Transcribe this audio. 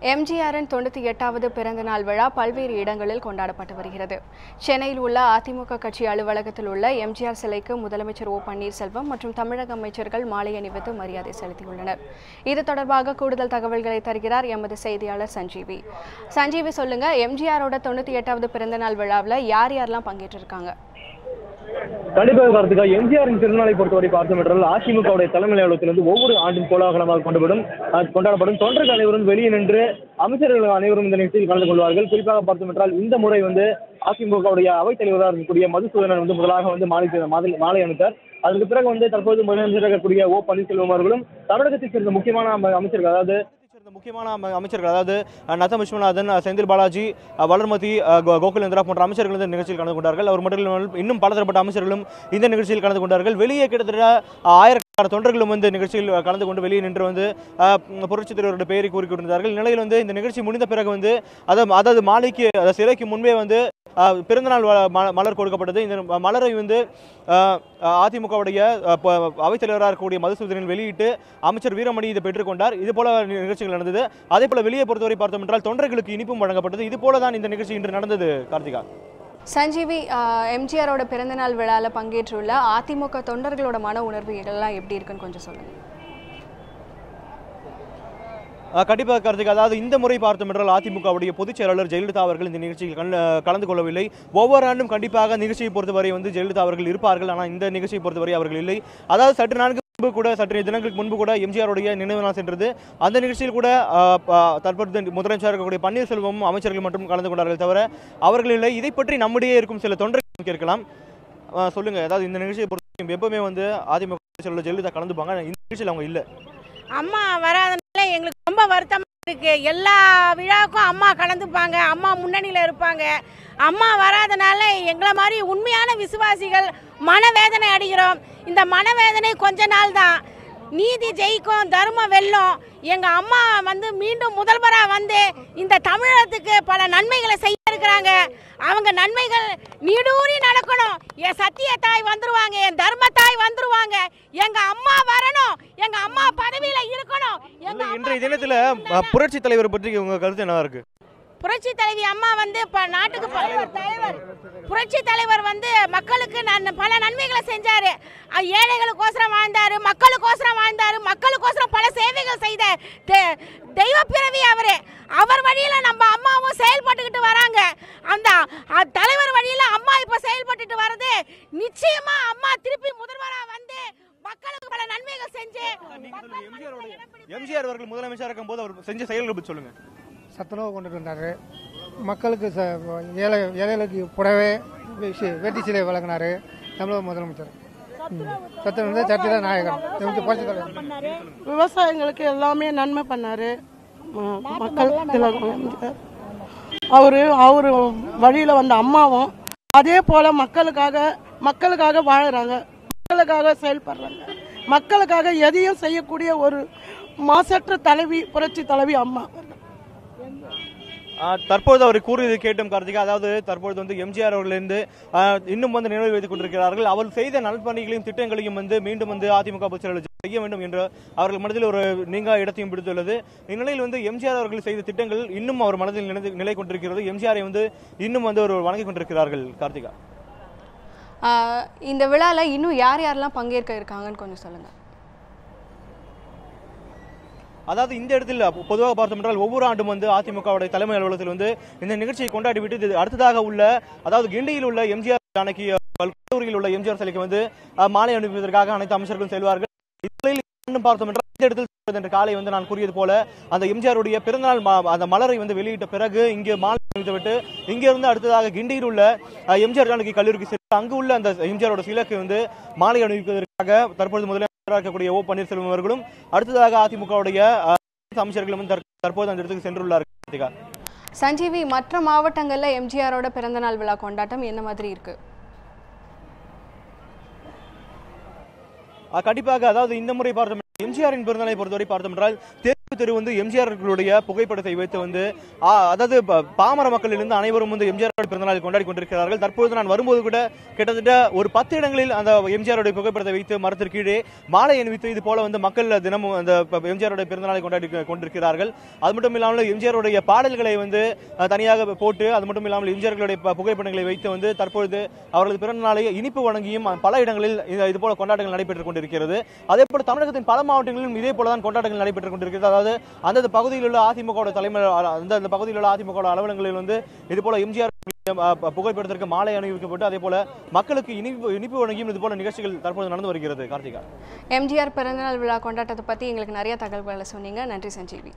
எம்ஜிஆரின் 98வது பிறந்த நாள் விழா பல்வேறு இடங்களில் கொண்டாடப்பட்டு வருகிறது. சென்னையில் உள்ள அதிமுக கட்சி அலுவலகத்தில் உள்ள எம்ஜிஆர் சிலைக்கு முதலமைச்சர் ஓ பன்னீர்செல்வம் மற்றும் தமிழக அமைச்சர்கள் மாலை அணிவித்து மரியாதை செலுத்தியுள்ளனர். இது தொடர்பாக கூடுதல் தகவல்களை தருகிறார் எமது செய்தியாளர் சஞ்சீவி. சஞ்சீவி, சொல்லுங்க, எம்ஜிஆரோட 98வது பிறந்த நாள் விழாவில் யார் யாரெல்லாம் பங்கேற்றிருக்காங்க? கண்டிப்பாக கார்த்திகா, எம்ஜிஆரின் திருநாளை பொறுத்தவரை பார்த்தோம் என்றால் அதிமுகவுடைய தலைமை அலுவலகத்திலிருந்து ஒவ்வொரு ஆண்டும் கோலாகலமாக கொண்டாடப்படும். தொண்டர்கள் அனைவரும் வெளியே நின்று அமைச்சர்கள் அனைவரும் இந்த நிகழ்ச்சியில் கலந்து கொள்வார்கள். குறிப்பாக பார்த்தோம் என்றால் இந்த முறை அதிமுகவுடைய அவைத் தலைவராக இருக்கக்கூடிய மதுசூதனன் முதலாக மாலை அணிந்தார். அதற்கு பிறகு தற்போது முதலமைச்சராக இருக்கக்கூடிய ஓ பன்னீர்செல்வம் அவர்களும் தமிழகத்தைச் சேர்ந்த முக்கியமான அமைச்சர்கள் அதாவது நத்தம் விஸ்வநாதன், செந்தில் பாலாஜி, வளர்மதி, கோகுலேந்திரா போன்ற அமைச்சர்கள் இந்த நிகழ்ச்சியில் கலந்து கொண்டார்கள். அவர் மட்டும் இல்லாமல் இன்னும் பலதரப்பட்ட அமைச்சர்களும் இந்த நிகழ்ச்சியில் கலந்து கொண்டார்கள். வெளியே கிட்டத்தட்ட ஆயிரக்கணக்கான தொண்டர்களும் இந்த நிகழ்ச்சியில் கலந்து கொண்டு வெளியே நின்று புரட்சித் தலைவருடைய பெயரை கூறிக்கொண்டிருந்தார்கள். நிலையில் இந்த நிகழ்ச்சி முடிந்த பிறகு அதாவது மாலைக்கு சிலைக்கு முன்பே பிறந்தநாள் மலர் கொடுக்கப்பட்டது. இந்த மலரை அதிமுகவுடைய அவைத் தலைவராக இருக்கக்கூடிய மதுசூதனன் வெளியிட்டு அமைச்சர் வீரமணி இதை பெற்றுக்கொண்டார். இது போல நிகழ்ச்சிகள் நடந்தது. அதே போல வெளியே பொறுத்தவரை பார்த்தோம் என்றால் தொண்டர்களுக்கு இனிப்பும் வழங்கப்பட்டது. இது போலதான் இந்த நிகழ்ச்சி இன்று நடந்தது. கார்த்திகா, சஞ்சீவி, எம்ஜிஆரோட பிறந்தநாள் விழாவில் பங்கேற்றுள்ள அதிமுக தொண்டர்களோட மன உணர்வு எல்லாம் எப்படி இருக்குன்னு கொஞ்சம் சொல்லுங்க. கண்டிப்பாக கார்த்திகா, அதாவது இந்த முறை பார்த்தோம் என்றால் அதிமுகவுடைய பொதுச் செயலாளர் ஜெயலலிதா அவர்கள் இந்த நிகழ்ச்சியில் கலந்து கொள்ளவில்லை. ஒவ்வொரு ஆண்டும் கண்டிப்பாக நிகழ்ச்சியை பொறுத்தவரை ஜெயலலிதா அவர்கள் இருப்பார்கள். ஆனால் இந்த நிகழ்ச்சியை பொறுத்தவரை அவர்கள் இல்லை. அதாவது சற்று தினங்களுக்கு முன்பு கூட எம்ஜிஆருடைய நினைவு நாள் சென்றது. அந்த நிகழ்ச்சியில் கூட தற்போது முதலமைச்சராக இருக்கக்கூடிய பன்னீர்செல்வம் அமைச்சர்கள் மட்டும் கலந்து கொண்டார்கள் தவிர அவர்கள் இல்லை. இதை பற்றி நம்முடைய இருக்கும் சில தொண்டர்கள் கேட்கலாம். சொல்லுங்க, அதாவது இந்த நிகழ்ச்சியை பொறுத்த எப்பவுமே அதிமுக ஜெயலலிதா கலந்துப்பாங்க, இந்த நிகழ்ச்சியில் அவங்க இல்லை. அம்மா வராதனால எங்களுக்கு ரொம்ப வருத்தமா இருக்கு. எல்லா விழாவுக்கும் அம்மா கலந்துப்பாங்க, அம்மா முன்னணியில் இருப்பாங்க. அம்மா வராதனால எங்களை மாதிரி உண்மையான விசுவாசிகள் மனவேதனை அடைகிறோம். இந்த மனவேதனை கொஞ்ச நாள் தான். நீதி ஜெயிக்கும், தர்மம் வெல்லும். எங்கள் அம்மா மீண்டும் முதல்வராக இந்த தமிழகத்துக்கு பல நன்மைகளை செய்ய இருக்கிறாங்க. அவங்க நன்மைகள் நீடூறி நடக்கணும். என் சத்திய தாய் வந்துருவாங்க, என் தர்ம தாய் வந்துருவாங்க. எங்க அம்மா வரணும், எங்க அம்மா பதவியில இருக்கணும். இன்றைய தினத்துல புரட்சி தலைவர் பற்றி உங்க கருத்து என்ன இருக்கு? புரட்சி தலைவி அம்மா நாட்டுக்கு தலைவர். புரட்சி தலைவர் மக்களுக்கு பல நன்மைகளை செஞ்சாரு. ஏழைகளுக்கோசரம் வாழ்ந்தாரு, மக்களுக்கோசரம் வாழ்ந்தாரு, மக்களுக்கோசரம் பல சேவைகள் செய்த தெய்வ பிறவி அவரு. அவர் வழியில நம்ம அம்மாவும் செயல்பட்டுக்கிட்டு வராங்க. அந்த தலைவர் வழியில அம்மா இப்ப செயல்பட்டுட்டு வர்றது நிச்சயமா அம்மா திருப்பி முதல்வரா மக்களுக்கு பல நன்மைகள் செஞ்சு. எம்ஜிஆர் அவர்கள் முதலமைச்சராக இருக்கும் போது அவர் செஞ்ச செயல்கள் பற்றி சொல்லுங்க. சத்துணவு கொண்டுட்டு வந்தார். மக்களுக்கு ஏழைகளுக்கு புடவை வேட்டி சிலை வழங்கினார். தமிழக முதலமைச்சர் சத்துணவு சத்திர நாயகன். விவசாயிகளுக்கு எல்லாமே நன்மை பண்ணார். மக்கள் அவரு வழியில் வந்த அம்மாவும் அதே போல மக்களுக்காக வாழுறாங்க, மக்களுக்காக செயல்படுறாங்க. மக்களுக்காக எதையும் செய்யக்கூடிய ஒரு மாசற்ற தலைவி புரட்சி தலைவி அம்மா. தற்போது அவர் கூறியது கேட்டும் கார்த்திகா, அதாவது தற்போது எம்ஜிஆர் அவர்களிருந்து இன்னும் நினைவு வைத்துக் கொண்டிருக்கிறார்கள். அவர் செய்த நலப்பணிகளையும் திட்டங்களையும் மீண்டும் அதிமுக பொதுச்செயலாளர் செய்ய வேண்டும் என்று அவர்கள் மனதில் ஒரு நீங்கா இடத்தையும் பிடித்துள்ளது. இந்நிலையில் எம்ஜிஆர் அவர்கள் செய்த திட்டங்கள் இன்னும் அவர் மனதில் நிலை கொண்டிருக்கிறது. எம்ஜிஆரை இன்னும் ஒரு வணங்கி கொண்டிருக்கிறார்கள். கார்த்திகா, இந்த விழால இன்னும் யார் யாரெல்லாம் பங்கேற்க இருக்காங்கன்னு கொஞ்சம் சொல்லுங்க. அதாவது இந்த இடத்தில் பொதுவாக பார்த்தோம் என்றால் ஒவ்வொரு ஆண்டும் அதிமுகவுடைய தலைமை அலுவலகத்தில் இந்த நிகழ்ச்சியை கொண்டாடிவிட்டு அடுத்ததாக உள்ள அதாவது கிண்டியில் உள்ள எம்ஜிஆர் ஜானகி கல்லூரியில் உள்ள எம்ஜிஆர் சிலைக்கு மாலை அனுப்புவதற்காக அனைத்து அமைச்சர்களும் செல்வார்கள். பார்த்தோம் என்றால் இந்த இடத்தில் காலை நான் கூறியது போல அந்த எம்ஜிஆருடைய பிறந்தநாள் அந்த மலரை வெளியிட்ட பிறகு இங்கே மாலை அணிவித்துவிட்டு இங்கிருந்து அடுத்ததாக கிண்டியில் உள்ள எம்ஜிஆர் ஜானகி கல்லூரிக்கு சென்று அங்கு உள்ள அந்த எம்ஜிஆரோட சிலைக்கு மாலை அணிவிப்பதற்காக தற்போது முதலமைச்சர் இருக்கக்கூடிய ஓ பன்னீர்செல்வம் அவர்களும் அடுத்ததாக அதிமுகவுடைய அமைச்சர்களும் தற்போது அந்த இடத்துக்கு சென்றுள்ளார்கள். சஞ்சீவி, மற்ற மாவட்டங்கள்ல எம்ஜிஆரோட பிறந்தநாள் விழா கொண்டாட்டம் என்ன மாதிரி இருக்கு? கண்டிப்பாக, அதாவது இந்த முறை பார்த்தோம் எம்ஜிஆரின் பிறந்தநாளை பொறுத்தவரை பார்த்தோம் என்றால் தேர்வு தெரு வந்து எம்ஜிஆர்களுடைய புகைப்படத்தை வைத்து வந்து அதாவது பாமர மக்களிலிருந்து அனைவரும் வந்து எம்ஜிஆர் பிறந்தநாளை கொண்டாடி கொண்டிருக்கிறார்கள். தற்போது நான் வரும்போது கூட கிட்டத்தட்ட ஒரு 10 இடங்களில் அந்த எம்ஜிஆருடைய புகைப்படத்தை வைத்து மரத்திற்கு கீழே மாலை அணிவித்து இது போல வந்து மக்கள் தினமும் அந்த எம்ஜிஆருடைய பிறந்தநாளை கொண்டாடி கொண்டிருக்கிறார்கள். அது மட்டும் இல்லாமல் எம்ஜிஆருடைய பாடல்களை வந்து தனியாக போட்டு, அது மட்டும் இல்லாமல் எம்ஜிஆர்களுடைய புகைப்படங்களை வைத்து வந்து தற்பொழுது அவர்களது பிறந்த நாளை இனிப்பு வழங்கியும் பல இடங்களில் இது போல கொண்டாட்டங்கள் நடைபெற்றுக் கொண்டிருக்கிறது. அதே போல தமிழகத்தின் பல மாவட்டங்களிலும் இதே போலதான் கொண்டாட்டங்கள் நடைபெற்றுக் கொண்டிருக்கிறது. அதாவது அந்தந்த பகுதியில் உள்ள அதிமுக தலைமை அந்த பகுதியில் உள்ள அதிமுக அலுவலகங்களில் வந்து இது போல எம்ஜிஆர் புகைப்படத்திற்கு மாலை அணிவிக்கப்பட்டு அதே போல மக்களுக்கு இனிப்பு வழங்கியும் இது போல நிகழ்ச்சிகள் தற்போது நடந்து வருகிறது. கார்த்திகா, எம்ஜிஆர் பிறந்தநாள் விழா கொண்டாட்டத்தை பத்தி எங்களுக்கு நிறைய தகவல்களை சொன்னீங்க. நன்றி சஞ்சீவி.